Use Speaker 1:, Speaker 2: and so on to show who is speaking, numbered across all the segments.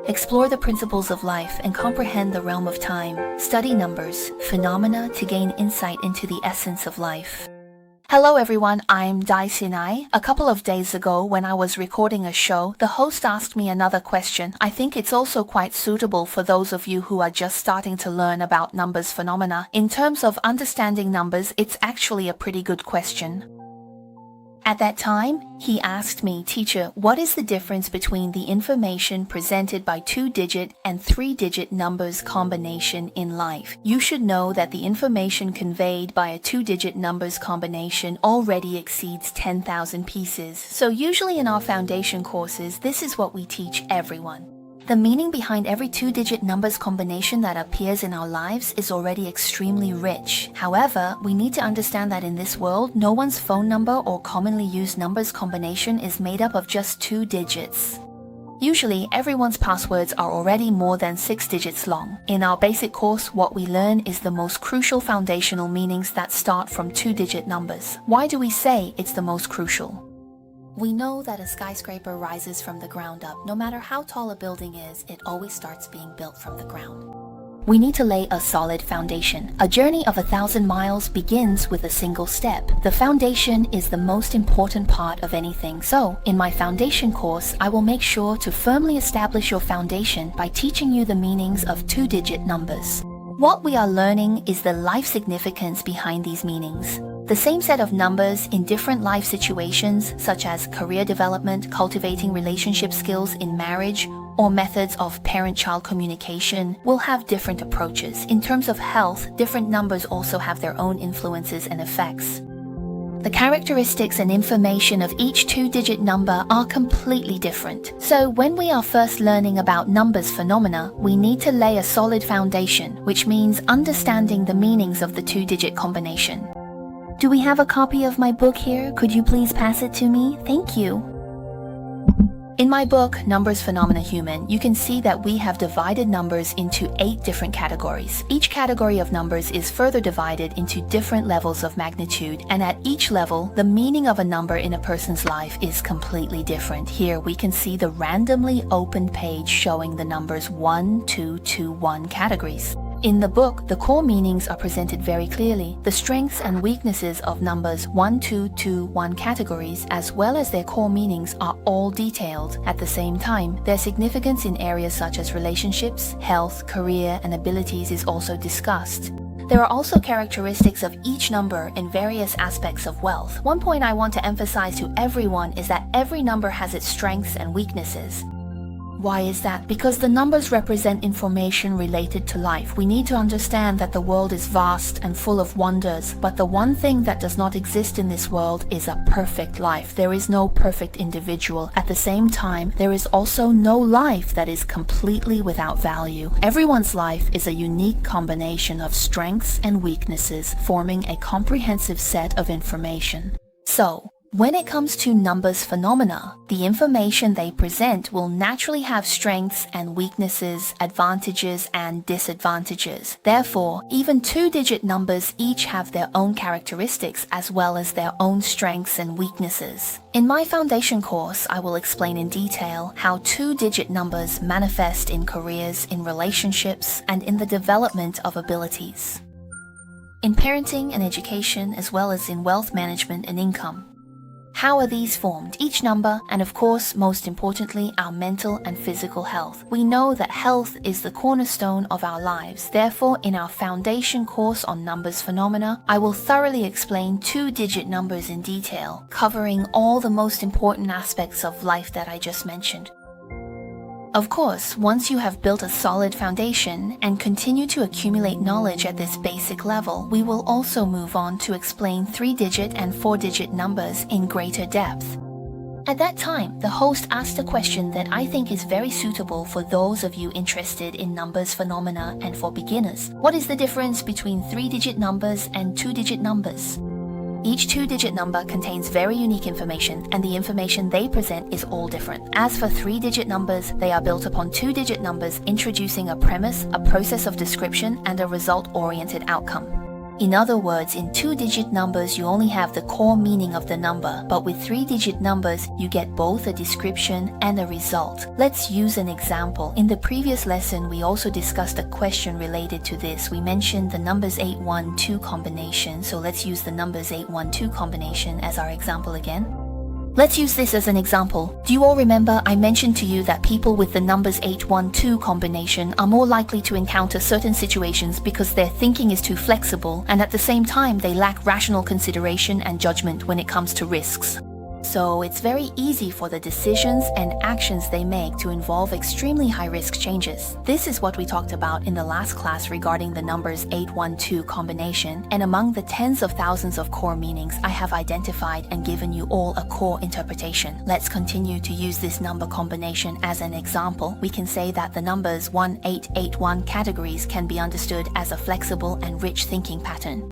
Speaker 1: Explore the principles of life and comprehend the realm of time. Study numbers, phenomena to gain insight into the essence of life. Hello everyone, I'm Dai Sinai. A couple of days ago when I was recording a show, the host asked me another question. I think it's also quite suitable for those of you who are just starting to learn about numbers phenomena. In terms of understanding numbers, it's actually a pretty good question. At that time, he asked me, "Teacher, what is the difference between the information presented by 2-digit and 3-digit numbers combination in life? You should know that the information conveyed by a 2-digit numbers combination already exceeds 10,000 pieces. So usually in our foundation courses, this is what we teach everyone. The meaning behind every 2-digit numbers combination that appears in our lives is already extremely rich. However, we need to understand that in this world, no one's phone number or commonly used numbers combination is made up of just 2 digits. Usually, everyone's passwords are already more than 6 digits long. In our basic course, what we learn is the most crucial foundational meanings that start from 2-digit numbers. Why do we say it's the most crucial? We know that a skyscraper rises from the ground up. No matter how tall a building is, it always starts being built from the ground. We need to lay a solid foundation. A journey of 1,000 miles begins with a single step. The foundation is the most important part of anything. So, in my foundation course, I will make sure to firmly establish your foundation by teaching you the meanings of 2-digit numbers. What we are learning is the life significance behind these meanings. The same set of numbers in different life situations, such as career development, cultivating relationship skills in marriage, or methods of parent-child communication, will have different approaches. In terms of health, different numbers also have their own influences and effects. The characteristics and information of each 2-digit number are completely different. So when we are first learning about numbers phenomena, we need to lay a solid foundation, which means understanding the meanings of the 2-digit combination. Do we have a copy of my book here? Could you please pass it to me? Thank you. In my book, Numbers Phenomena Human, you can see that we have divided numbers into 8 different categories. Each category of numbers is further divided into different levels of magnitude, and at each level, the meaning of a number in a person's life is completely different. Here we can see the randomly opened page showing the numbers 1, 2, 2, 1 categories. In the book, the core meanings are presented very clearly. The strengths and weaknesses of numbers 1, 2, 2, 1 categories, as well as their core meanings, are all detailed. At the same time, their significance in areas such as relationships, health, career, and abilities is also discussed. There are also characteristics of each number in various aspects of wealth. One point I want to emphasize to everyone is that every number has its strengths and weaknesses. Why is that? Because the numbers represent information related to life. We need to understand that the world is vast and full of wonders, but the one thing that does not exist in this world is a perfect life. There is no perfect individual. At the same time, there is also no life that is completely without value. Everyone's life is a unique combination of strengths and weaknesses, forming a comprehensive set of information. So, when it comes to numbers phenomena, the information they present will naturally have strengths and weaknesses, advantages and disadvantages. Therefore, even 2-digit numbers each have their own characteristics as well as their own strengths and weaknesses. In my foundation course, I will explain in detail how 2-digit numbers manifest in careers, in relationships, and in the development of abilities. In parenting and education, as well as in wealth management and income. How are these formed? Each number, and of course, most importantly, our mental and physical health. We know that health is the cornerstone of our lives. Therefore, in our foundation course on numbers phenomena, I will thoroughly explain 2-digit numbers in detail, covering all the most important aspects of life that I just mentioned. Of course, once you have built a solid foundation and continue to accumulate knowledge at this basic level, we will also move on to explain 3-digit and 4-digit numbers in greater depth. At that time, the host asked a question that I think is very suitable for those of you interested in numbers phenomena and for beginners. What is the difference between 3-digit numbers and 2-digit numbers? Each 2-digit number contains very unique information, and the information they present is all different. As for 3-digit numbers, they are built upon 2-digit numbers, introducing a premise, a process of description, and a result-oriented outcome. In other words, in 2-digit numbers, you only have the core meaning of the number, but with 3-digit numbers, you get both a description and a result. Let's use an example. In the previous lesson, we also discussed a question related to this. We mentioned the numbers 812 combination, so let's use the numbers 812 combination as our example again. Let's use this as an example. Do you all remember I mentioned to you that people with the numbers 812 combination are more likely to encounter certain situations because their thinking is too flexible, and at the same time they lack rational consideration and judgment when it comes to risks. So it's very easy for the decisions and actions they make to involve extremely high-risk changes. This is what we talked about in the last class regarding the numbers 812 combination, and among the tens of thousands of core meanings, I have identified and given you all a core interpretation. Let's continue to use this number combination as an example. We can say that the numbers 1881 categories can be understood as a flexible and rich thinking pattern.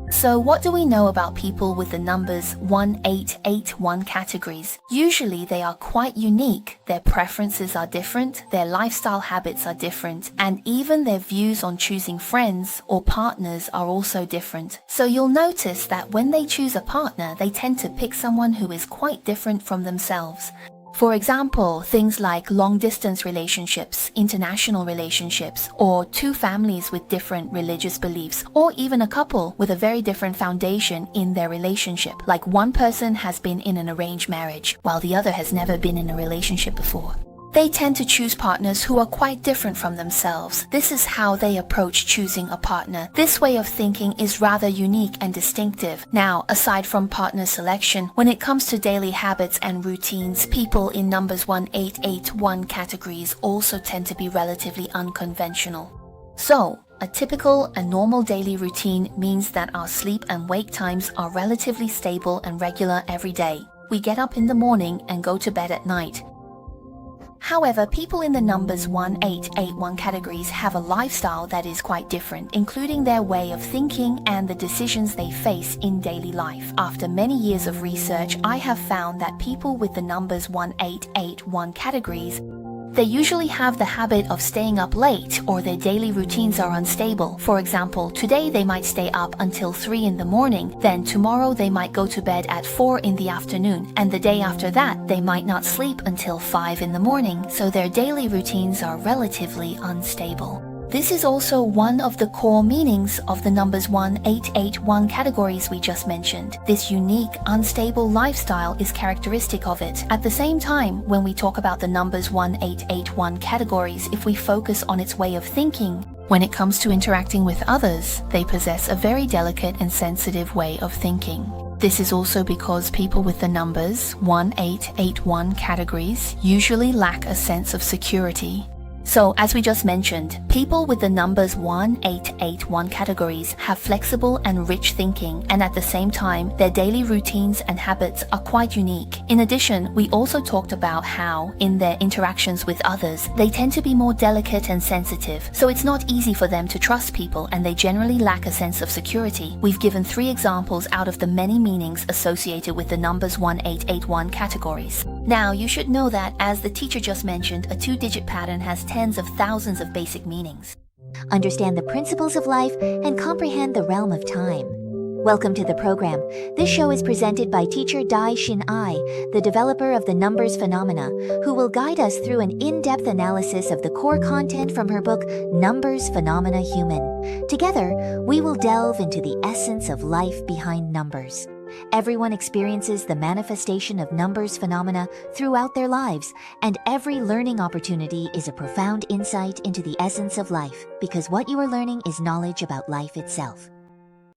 Speaker 1: So what do we know about people with the numbers 1881 categories? Usually they are quite unique. Their preferences are different, their lifestyle habits are different, and even their views on choosing friends or partners are also different. So you'll notice that when they choose a partner, they tend to pick someone who is quite different from themselves. For example, things like long-distance relationships, international relationships, or two families with different religious beliefs, or even a couple with a very different foundation in their relationship, like one person has been in an arranged marriage, while the other has never been in a relationship before. They tend to choose partners who are quite different from themselves. This is how they approach choosing a partner. This way of thinking is rather unique and distinctive. Now, aside from partner selection, when it comes to daily habits and routines, people in numbers 1881 categories also tend to be relatively unconventional. So, a typical and normal daily routine means that our sleep and wake times are relatively stable and regular every day. We get up in the morning and go to bed at night. However, people in the numbers 1881 categories have a lifestyle that is quite different, including their way of thinking and the decisions they face in daily life. After many years of research, I have found that people with the numbers 1881 categories, they usually have the habit of staying up late, or their daily routines are unstable. For example, today they might stay up until 3 in the morning, then tomorrow they might go to bed at 4 in the afternoon, and the day after that they might not sleep until 5 in the morning, so their daily routines are relatively unstable. This is also one of the core meanings of the numbers 1881 categories we just mentioned. This unique, unstable lifestyle is characteristic of it. At the same time, when we talk about the numbers 1881 categories, if we focus on its way of thinking, when it comes to interacting with others, they possess a very delicate and sensitive way of thinking. This is also because people with the numbers 1881 categories usually lack a sense of security. So, as we just mentioned, people with the numbers 1881 categories have flexible and rich thinking, and at the same time, their daily routines and habits are quite unique. In addition, we also talked about how, in their interactions with others, they tend to be more delicate and sensitive, so it's not easy for them to trust people, and they generally lack a sense of security. We've given 3 examples out of the many meanings associated with the numbers 1881 categories. Now, you should know that, as the teacher just mentioned, a 2-digit pattern has tens of thousands of basic meanings.
Speaker 2: Understand the principles of life and comprehend the realm of time. Welcome to the program. This show is presented by teacher Dai-Shin Ai, the developer of the numbers phenomena, who will guide us through an in-depth analysis of the core content from her book, Numbers Phenomena Human. Together, we will delve into the essence of life behind numbers. Everyone experiences the manifestation of numbers phenomena throughout their lives, and every learning opportunity is a profound insight into the essence of life, because what you are learning is knowledge about life itself.